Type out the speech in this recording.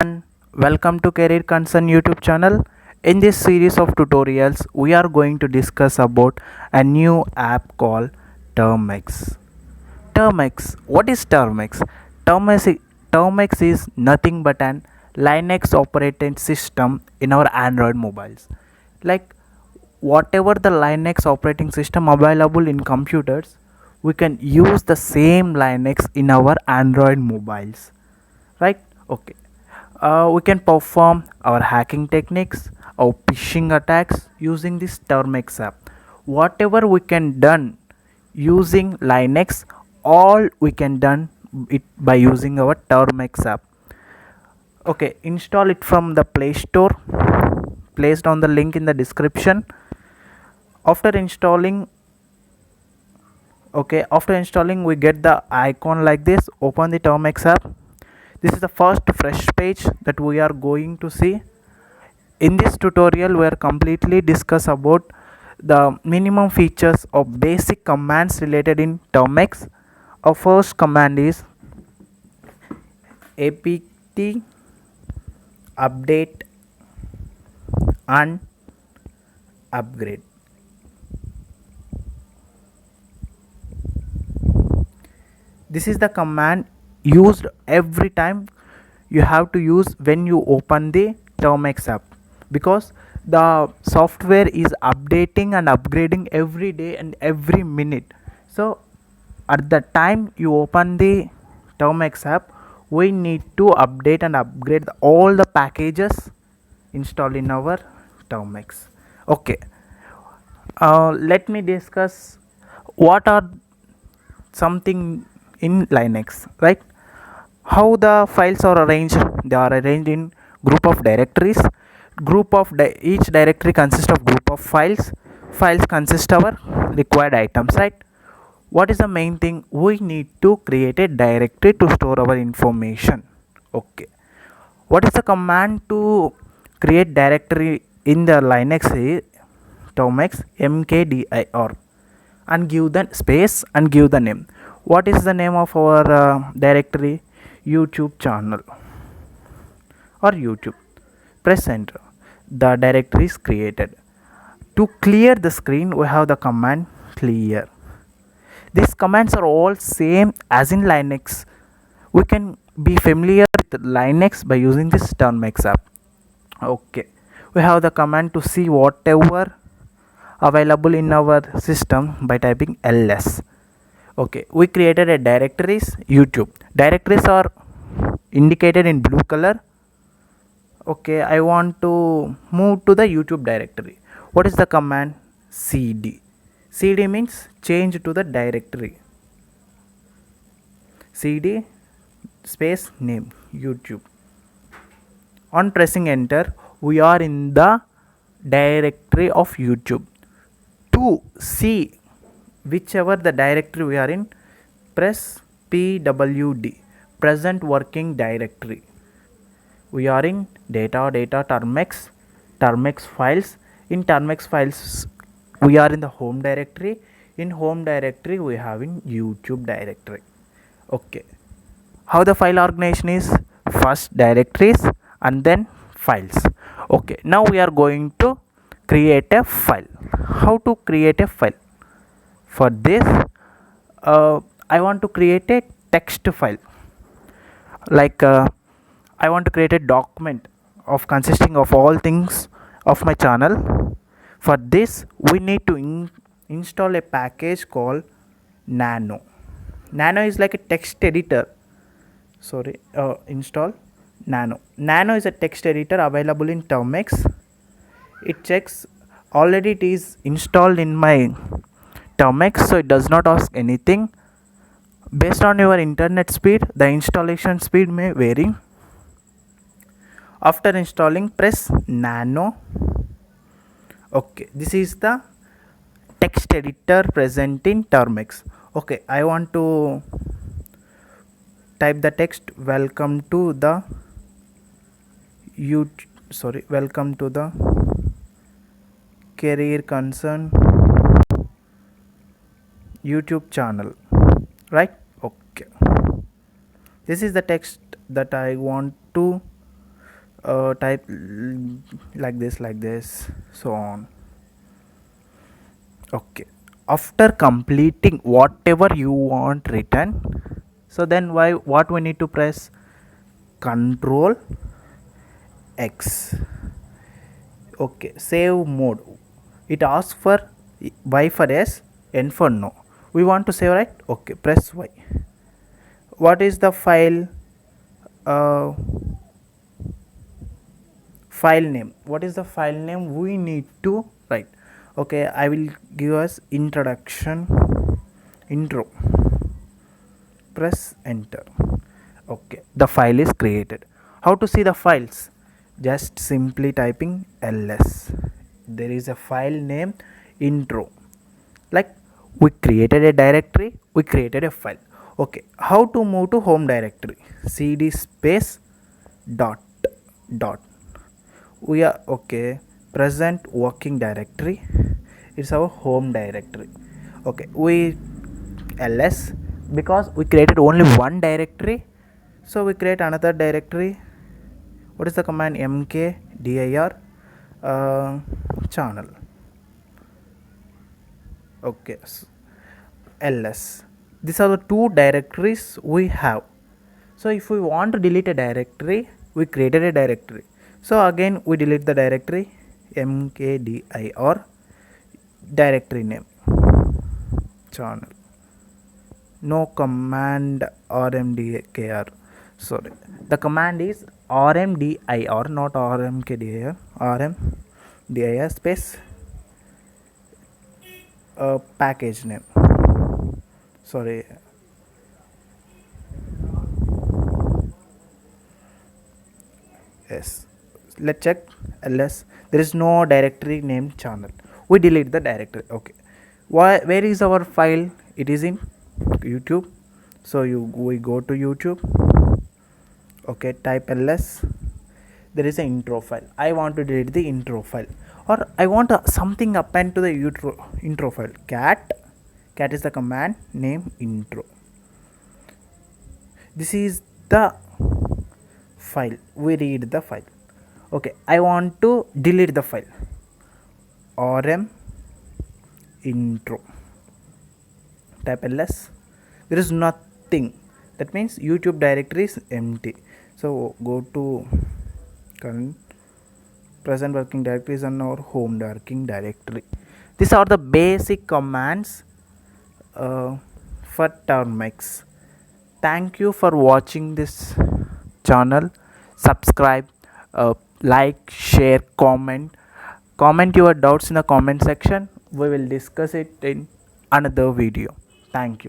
And welcome to Career Concern YouTube channel. In this series of tutorials, we are going to discuss about a new app called Termux. Termux. What is Termux? Termux, Termux is nothing but an Linux operating system in our Android mobiles. Like whatever the Linux operating system available in computers, we can use the same Linux in our Android mobiles, right? Okay. We can perform our hacking techniques, our phishing attacks using this Termux app. Whatever we can done using Linux, all we can done it by using our Termux app. Okay, install it from the Play Store, placed on the link in the description. After installing, we get the icon like this. Open the Termux app. This is the first fresh page that we are going to see. In this tutorial we are completely discuss about the minimum features of basic commands related in Termux. Our first command is apt update and upgrade. This is the command used every time you have to use when you open the Termux app, because the software is updating and upgrading every day and every minute. So at the time you open the Termux app, we need to update and upgrade all the packages installed in our Termux. Okay, let me discuss what are something in Linux, right? How the files are arranged. They are arranged in group of directories. Each directory consists of group of files consist of our required items, right? What is the main thing? We need to create a directory to store our information. Okay, what is the command to create directory in the Linux? Termux mkdir, and give the space and give the name. What is the name of our directory? YouTube channel or YouTube. Press enter. The directory is created. To clear the screen, we have the command clear. These commands are all same as in Linux. We can be familiar with Linux by using this Termux app. Okay, we have the command to see whatever available in our system by typing ls. Okay, we created a directories YouTube. Directories are indicated in blue color. Okay, I want to move to the YouTube directory. What is the command? cd. Cd means change to the directory. Cd space name YouTube. On pressing enter, we are in the directory of YouTube. To see whichever the directory we are in, press pwd, present working directory. We are in data Termux files. In Termux files we are in the home directory. In home directory we have in YouTube directory. Okay, how the file organization is? First directories and then files. Okay, now we are going to create a file. How to create a file? For this I want to create a text file. Like I want to create a document of consisting of all things of my channel. For this we need to install a package called nano. Nano is like a text editor. Install nano. Nano is a text editor available in Termux. It checks already it is installed in my Termux, so it does not ask anything. Based on your internet speed, the installation speed may vary. After installing, press nano. Okay, this is the text editor present in Termux. Okay, I want to type the text. Welcome to the welcome to the Career Concern YouTube channel, right? Okay, this is the text that I want to type like this, so on. Okay, after completing whatever you want written, so then what we need to press? Control X. Okay, save mode. It asks for Y for yes, N for no. We want to save, right? Okay, press Y. What is the file? uh, File name. What is the file name we need to write? Okay, I will give us introduction, intro. Press enter. Okay, the file is created. How to see the files? Just simply typing ls. There is a file name intro. Like, we created a directory, we created a file. Okay, how to move to home directory? Cd space dot dot. We are okay. Present working directory, it's our home directory. Okay, we ls, because we created only one directory, so we create another directory. What is the command? mkdir channel. Okay, ls. These are the two directories we have. So if we want to delete a directory, we created a directory, so again we delete the directory, mkdir directory name channel. No command rmdir. Sorry, the command is rmdir, not rmkdir. Rmdir space package name. Sorry. Yes, let's check ls. There is no directory named channel. We delete the directory. Okay, where is our file? It is in YouTube. So we go to YouTube. Okay, type ls. There is an intro file. I want to delete the intro file, or I want something append to the intro file. Cat is the command name intro. This is the file. We read the file. Okay, I want to delete the file. rm intro. Type ls. There is nothing. That means YouTube directory is empty. So go to current present working directories and our home working directory. These are the basic commands for Termux. Thank you for watching this channel. Subscribe, like, share, comment your doubts in the comment section. We will discuss it in another video. Thank you.